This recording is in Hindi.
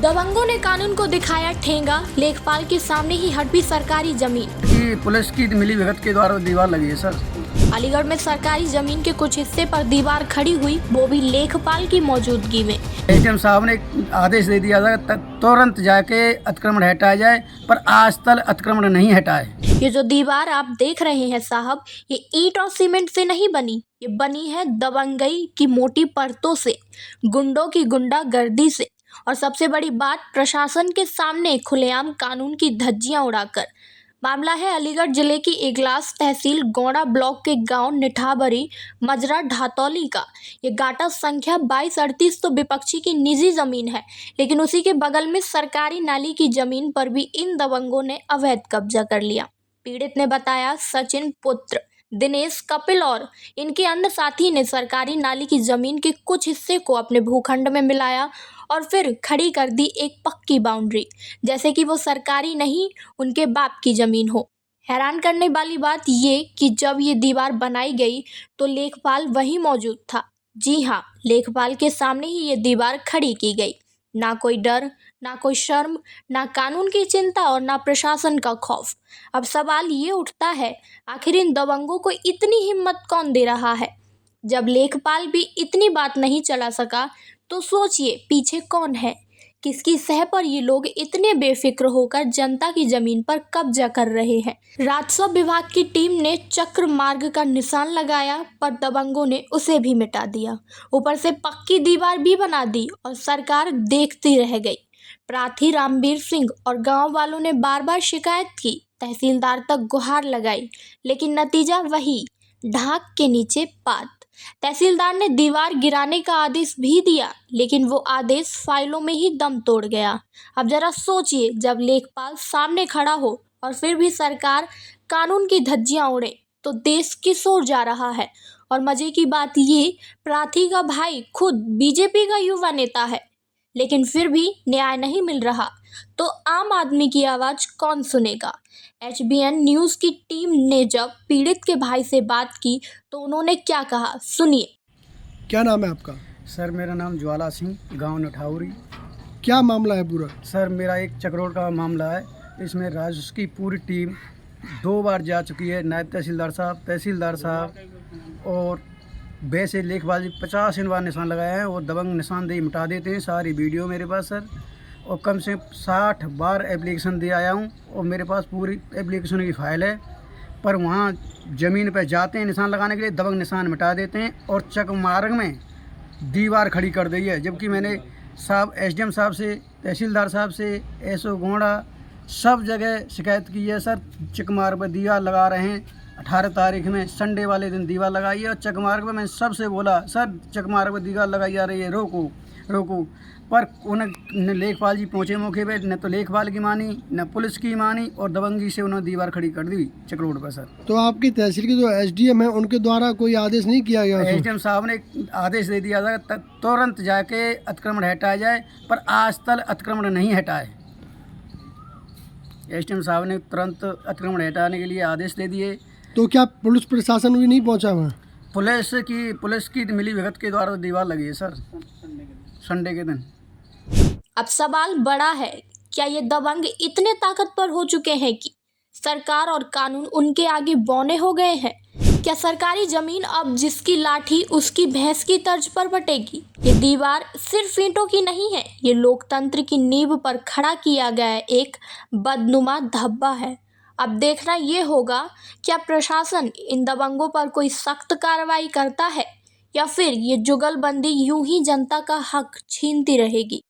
दबंगों ने कानून को दिखाया ठेंगा, लेखपाल के सामने ही हड़पी सरकारी जमीन। पुलिस की मिली भगत के द्वारा दीवार लगी है सर। अलीगढ़ में सरकारी जमीन के कुछ हिस्से पर दीवार खड़ी हुई, वो भी लेखपाल की मौजूदगी में। एसडीएम साहब ने आदेश दे दिया था तुरंत जाके अतिक्रमण हटाया जाए, पर आज तक अतिक्रमण नहीं हटाए। ये जो दीवार आप देख रहे हैं साहब, ये ईंट और सीमेंट से नहीं बनी, ये बनी है दबंगई की मोटी परतों से, गुंडों की गुंडागर्दी से, और सबसे बड़ी बात, प्रशासन के सामने खुलेआम कानून की धज्जियां उड़ाकर। मामला है अलीगढ़ जिले की इगलास तहसील गौड़ा ब्लॉक के गांव निठाबरी मजरा ढातौली का। ये गाटा संख्या 2238 तो विपक्षी की निजी जमीन है, लेकिन उसी के बगल में सरकारी नाली की जमीन पर भी इन दबंगों ने अवैध कब्जा कर लिया। पीड़ित ने बताया, सचिन पुत्र दिनेश, कपिल और इनके अन्य साथी ने सरकारी नाली की जमीन के कुछ हिस्से को अपने भूखंड में मिलाया और फिर खड़ी कर दी एक पक्की बाउंड्री, जैसे कि वो सरकारी नहीं, उनके बाप की जमीन हो। हैरान करने वाली बात ये कि जब ये दीवार बनाई गई तो लेखपाल वहीं मौजूद था। जी हाँ, लेखपाल के सामने ही ये दीवार खड़ी की गई। ना कोई डर, ना कोई शर्म, ना कानून की चिंता और ना प्रशासन का खौफ। अब सवाल ये उठता है, आखिर इन दबंगों को इतनी हिम्मत कौन दे रहा है? जब लेखपाल भी इतनी बात नहीं चला सका, तो सोचिए पीछे कौन है? किसकी सह पर ये लोग इतने बेफिक्र होकर जनता की जमीन पर कब्जा कर रहे हैं? राजस्व विभाग की टीम ने चक्र मार्ग का निशान लगाया, पर दबंगों ने उसे भी मिटा दिया। ऊपर से पक्की दीवार भी बना दी और सरकार देखती रह गई। प्रार्थी रामवीर सिंह और गांव वालों ने बार बार शिकायत की, तहसीलदार तक गुहार लगाई, लेकिन नतीजा वही, ढाक के नीचे पात। तहसीलदार ने दीवार गिराने का आदेश भी दिया, लेकिन वो आदेश फाइलों में ही दम तोड़ गया। अब जरा सोचिए, जब लेखपाल सामने खड़ा हो और फिर भी सरकार कानून की धज्जियां उड़े, तो देश किस ओर जा रहा है? और मजे की बात ये, प्रार्थी का भाई खुद बीजेपी का युवा नेता है, लेकिन फिर भी न्याय नहीं मिल रहा, तो आम आदमी की आवाज़ कौन सुनेगा? HBN न्यूज़ की टीम ने जब पीड़ित के भाई से बात की तो उन्होंने क्या कहा, सुनिए। क्या नाम है आपका? सर मेरा नाम ज्वाला सिंह, गांव निठाउरी। क्या मामला है पूरा? सर मेरा एक चक्रोड़ का मामला है। इसमें राजस्व की पूरी टीम 2 बार जा चुकी है, नायब तहसीलदार साहब और वैसे लेखपाल जी 50 बार निशान लगाए हैं। वो दबंग निशानदेही मिटा देते हैं। सारी वीडियो मेरे पास सर, और कम से 60 बार एप्लीकेशन दे आया हूँ और मेरे पास पूरी एप्लीकेशन की फ़ाइल है। पर वहाँ ज़मीन पर जाते हैं निशान लगाने के लिए, दबंग निशान मिटा देते हैं और चक मार्ग में दीवार खड़ी कर दी है। जबकि मैंने SDM साहब से, तहसीलदार साहब से, SO गोंडा सब जगह शिकायत की है। सर चक मार्ग पर दीवार लगा रहे हैं, 18 तारीख में संडे वाले दिन दीवार लगाई है। और चक मार्ग पर मैंने सबसे बोला, सर चक मार्ग पर दीवार लगाई जा रही है, रोको रोको, पर उन्हें लेखपाल जी पहुँचे मौके पे, न तो लेखपाल की मानी न पुलिस की मानी, और दबंगी से उन्होंने दीवार खड़ी कर दी चक्रोड़ पर। सर तो आपकी तहसील के जो SDM है उनके द्वारा कोई आदेश नहीं किया गया? SDM साहब ने आदेश दे दिया था तुरंत जाके अतिक्रमण हटाया जाए, पर आज तक अतिक्रमण नहीं हटाए। SDM साहब ने तुरंत अतिक्रमण हटाने के लिए आदेश दे दिए। तो क्या पुलिस प्रशासन भी नहीं पहुंचा वहाँ? पुलिस की मिली भगत के द्वारा दीवार लगी है सर, संडे के दिन। अब सवाल बड़ा है, क्या ये दबंग इतने ताकतवर हो चुके हैं कि सरकार और कानून उनके आगे बौने हो गए हैं? क्या सरकारी जमीन अब जिसकी लाठी उसकी भैंस की तर्ज पर बटेगी? ये दीवार सिर्फ ईंटों की नहीं है, ये लोकतंत्र की नींव पर खड़ा किया गया एक बदनुमा धब्बा है। अब देखना ये होगा, क्या प्रशासन इन दबंगों पर कोई सख्त कार्रवाई करता है, या फिर ये जुगलबंदी यूं ही जनता का हक छीनती रहेगी।